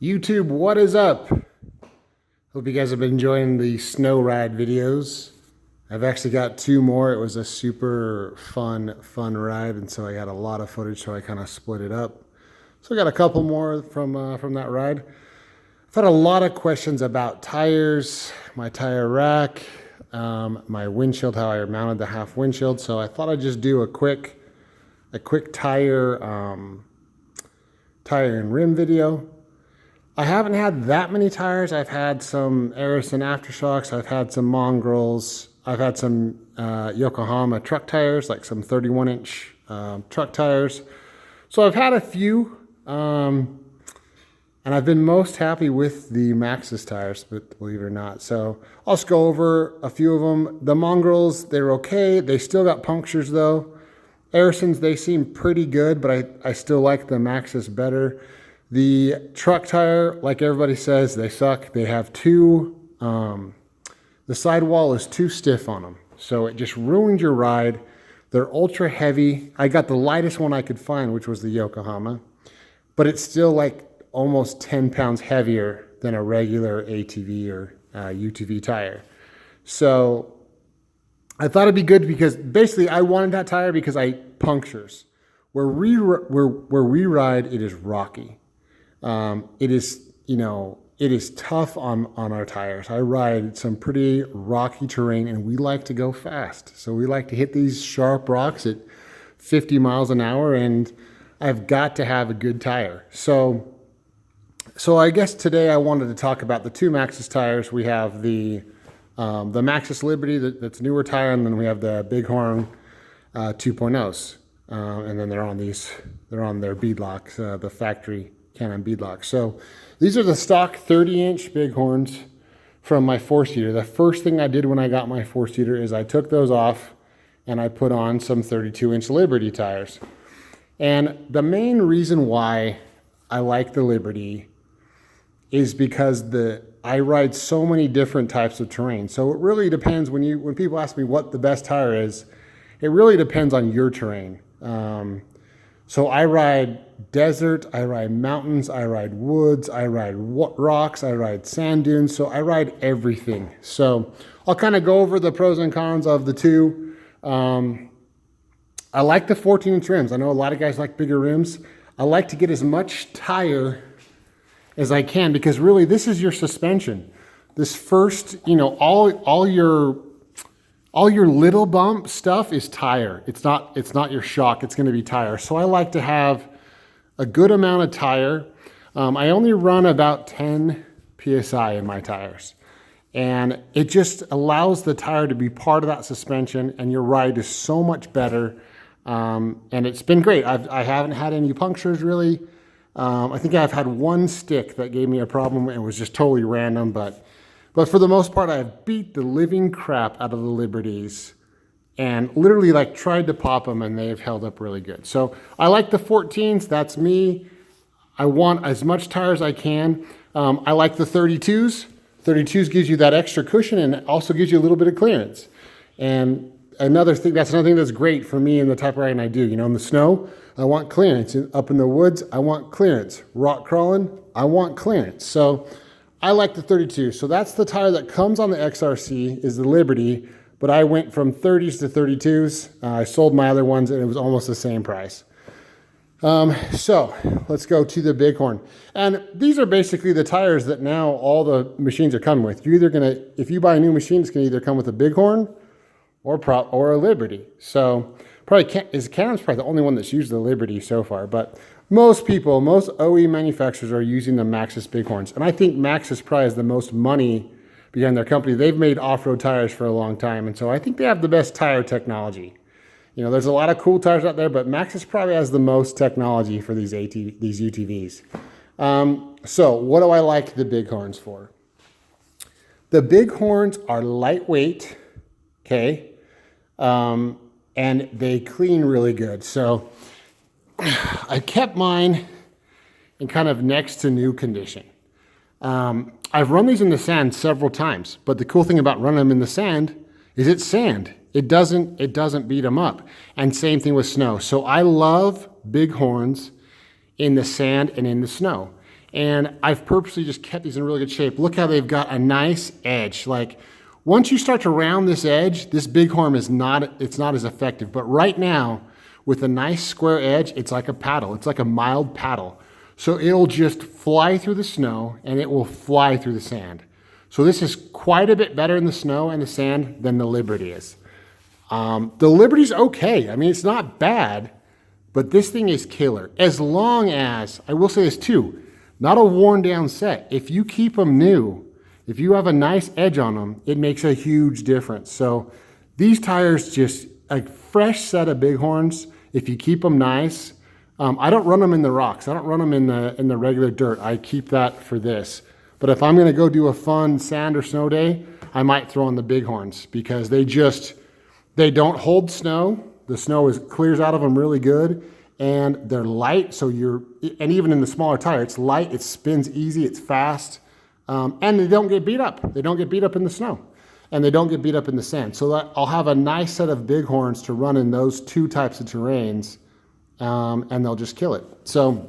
YouTube, what is up? Hope you guys have been enjoying the snow ride videos. I've actually got two more. It was a super fun ride, and so I got a lot of footage, so I kind of split it up. So I got a couple more from that ride. I've had a lot of questions about tires, my tire rack, my windshield, how I mounted the half windshield. So I thought I'd just do a quick tire and rim video. I haven't had that many tires. I've had some Irwin aftershocks. I've had some mongrels. I've had some Yokohama truck tires, like some 31-inch truck tires. So I've had a few, and I've been most happy with the Maxxis tires, but believe it or not. So I'll just go over a few of them. The mongrels, they're okay. They still got punctures though. Irwins, they seem pretty good, but I still like the Maxxis better. The truck tire, like everybody says, they suck. They have the sidewall is too stiff on them. So it just ruins your ride. They're ultra heavy. I got the lightest one I could find, which was the Yokohama, but it's still like almost 10 pounds heavier than a regular ATV or UTV tire. So I thought it'd be good because basically I wanted that tire because punctures. Where we ride, it is rocky. It is tough on our tires. I ride some pretty rocky terrain and we like to go fast. So we like to hit these sharp rocks at 50 miles an hour, and I've got to have a good tire. So I guess today I wanted to talk about the two Maxxis tires. We have the Maxxis Liberty that's newer tire, and then we have the Bighorn 2.0s. And then they're on their beadlocks, the factory Camo beadlocks. So these are the stock 30-inch Bighorns from my 4-seater. The first thing I did when I got my 4-seater is I took those off and I put on some 32-inch Liberty tires. And the main reason why I like the Liberty is because I ride so many different types of terrain. So it really depends when people ask me what the best tire is, it really depends on your terrain. So I ride desert, I ride mountains, I ride woods, I ride rocks, I ride sand dunes. So I ride everything. So I'll kind of go over the pros and cons of the two. I like the 14-inch rims. I know a lot of guys like bigger rims. I like to get as much tire as I can because really this is your suspension. This first, all your little bump stuff is tire. It's not your shock. It's going to be tire. So I like to have a good amount of tire. I only run about 10 PSI in my tires. And it just allows the tire to be part of that suspension, and your ride is so much better. And it's been great. I haven't had any punctures really. I think I've had one stick that gave me a problem. It was just totally random, but for the most part, I've beat the living crap out of the Liberties and literally tried to pop them, and they've held up really good. So I like the 14s. That's me. I want as much tire as I can. I like the 32s. 32s gives you that extra cushion and it also gives you a little bit of clearance. And that's another thing that's great for me in the type of riding I do. In the snow, I want clearance. Up in the woods, I want clearance. Rock crawling, I want clearance. So I like the 32. So that's the tire that comes on the XRC is the Liberty, but I went from 30s to 32s. I sold my other ones and it was almost the same price. So let's go to the Bighorn. And these are basically the tires that now all the machines are coming with. If you buy a new machine, it's gonna either come with a Bighorn or a Liberty. So Canon's probably the only one that's used the Liberty so far, but most OE manufacturers are using the Maxxis Bighorns. And I think Maxxis probably has the most money behind their company. They've made off-road tires for a long time. And so I think they have the best tire technology. There's a lot of cool tires out there, but Maxxis probably has the most technology for these UTVs. So what do I like the Bighorns for? The Bighorns are lightweight, okay? And they clean really good. So I kept mine in kind of next to new condition. I've run these in the sand several times, but the cool thing about running them in the sand is it's sand. It doesn't beat them up. And same thing with snow. So I love Bighorns in the sand and in the snow. And I've purposely just kept these in really good shape. Look how they've got a nice edge. Like once you start to round this edge, this bighorn is it's not as effective. But right now, with a nice square edge, it's like a paddle. It's like a mild paddle. So it'll just fly through the snow and it will fly through the sand. So this is quite a bit better in the snow and the sand than the Liberty is. The Liberty's okay. I mean, it's not bad, but this thing is killer. As long as, I will say this too, not a worn down set. If you keep them new, if you have a nice edge on them, it makes a huge difference. So these tires, just a fresh set of bighorns, if you keep them nice. I don't run them in the rocks. I don't run them in the regular dirt. I keep that for this. But if I'm gonna go do a fun sand or snow day, I might throw in the bighorns because they don't hold snow. The snow clears out of them really good, and they're light. So and even in the smaller tire, it's light, it spins easy, it's fast, and they don't get beat up. They don't get beat up in the snow, and they don't get beat up in the sand. So I'll have a nice set of bighorns to run in those two types of terrains, and they'll just kill it. So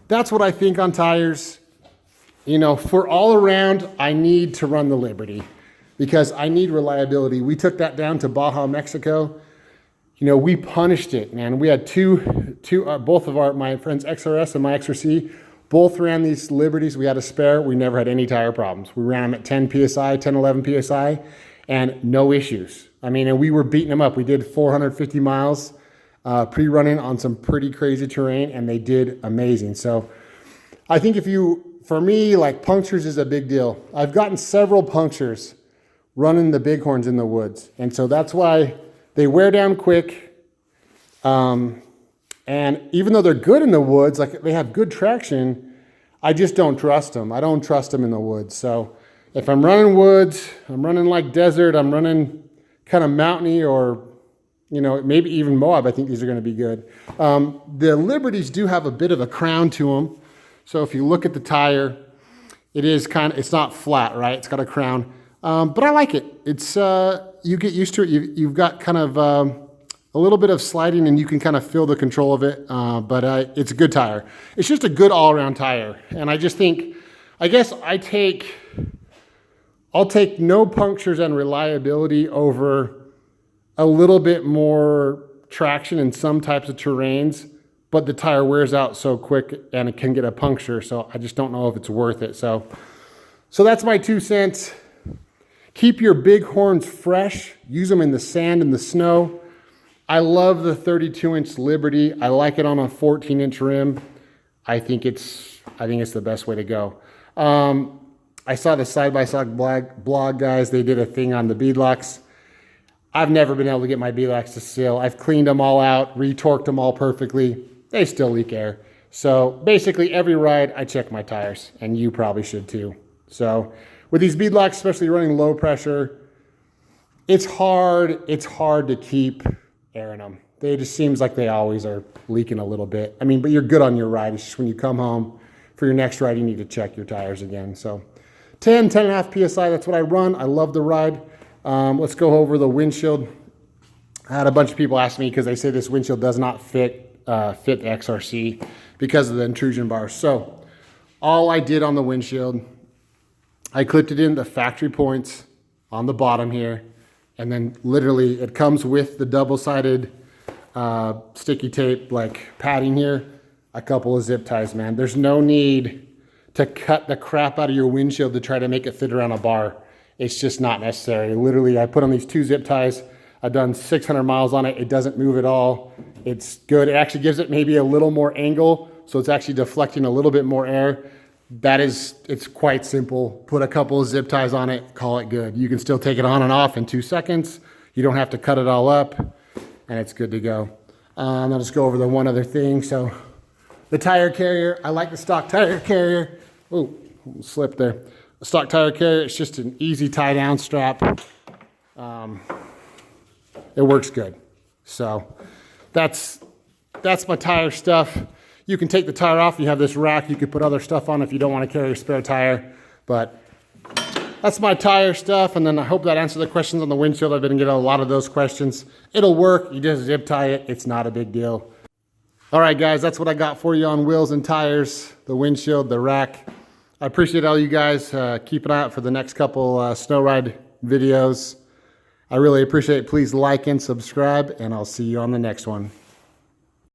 that's what I think on tires. You know, for all around, I need to run the Liberty because I need reliability. We took that down to Baja, Mexico. You know, we punished it, man. We had both of my friends XRS and my XRC, both ran these Liberties. We had a spare. We never had any tire problems. We ran them at 10 PSI, 10, 11 PSI, and no issues. I mean, and we were beating them up. We did 450 miles pre-running on some pretty crazy terrain, and they did amazing. So I think for me, like punctures is a big deal. I've gotten several punctures running the bighorns in the woods. And so that's why they wear down quick. And even though they're good in the woods, like they have good traction, I just don't trust them. I don't trust them in the woods. So if I'm running woods, I'm running like desert, I'm running kind of mountainy or, you know, maybe even Moab, I think these are going to be good. The Liberties do have a bit of a crown to them. So if you look at the tire, it's not flat, right? It's got a crown. But I like it. It's, you get used to it. You've got kind of a little bit of sliding and you can kind of feel the control of it. But it's a good tire. It's just a good all-around tire. And I just think, I guess I'll take no punctures and reliability over a little bit more traction in some types of terrains, but the tire wears out so quick and it can get a puncture. So I just don't know if it's worth it. So that's my 2 cents. Keep your bighorns fresh. Use them in the sand and the snow. I love the 32-inch Liberty. I like it on a 14-inch rim. I think it's the best way to go. I saw the side-by-side blog guys. They did a thing on the beadlocks. I've never been able to get my beadlocks to seal. I've cleaned them all out, retorqued them all perfectly. They still leak air. So basically every ride I check my tires, and you probably should too. So with these beadlocks, especially running low pressure, it's hard to keep air in them. They just seems like they always are leaking a little bit. I mean, but you're good on your ride. It's just when you come home for your next ride, you need to check your tires again. So 10.5 PSI, that's what I run. I love the ride. Let's go over the windshield. I had a bunch of people ask me because they say this windshield does not fit the XRC because of the intrusion bars. So all I did on the windshield, I clipped it in the factory points on the bottom here, and then literally it comes with the double-sided sticky tape like padding here, a couple of zip ties, man. There's no need to cut the crap out of your windshield to try to make it fit around a bar. It's just not necessary. Literally, I put on these 2 zip ties. I've done 600 miles on it. It doesn't move at all. It's good. It actually gives it maybe a little more angle, so it's actually deflecting a little bit more air. It's quite simple. Put a couple of zip ties on it, call it good. You can still take it on and off in 2 seconds. You don't have to cut it all up, and it's good to go. I'll just go over the one other thing. So the tire carrier, I like the stock tire carrier. Oh, slipped there. A stock tire carrier, it's just an easy tie down strap. It works good. So that's my tire stuff. You can take the tire off. You have this rack. You can put other stuff on if you don't want to carry a spare tire. But that's my tire stuff. And then I hope that answered the questions on the windshield. I've been getting a lot of those questions. It'll work. You just zip tie it. It's not a big deal. All right, guys, that's what I got for you on wheels and tires, the windshield, the rack. I appreciate all you guys. Keep an eye out for the next couple snow ride videos. I really appreciate it. Please like and subscribe, and I'll see you on the next one.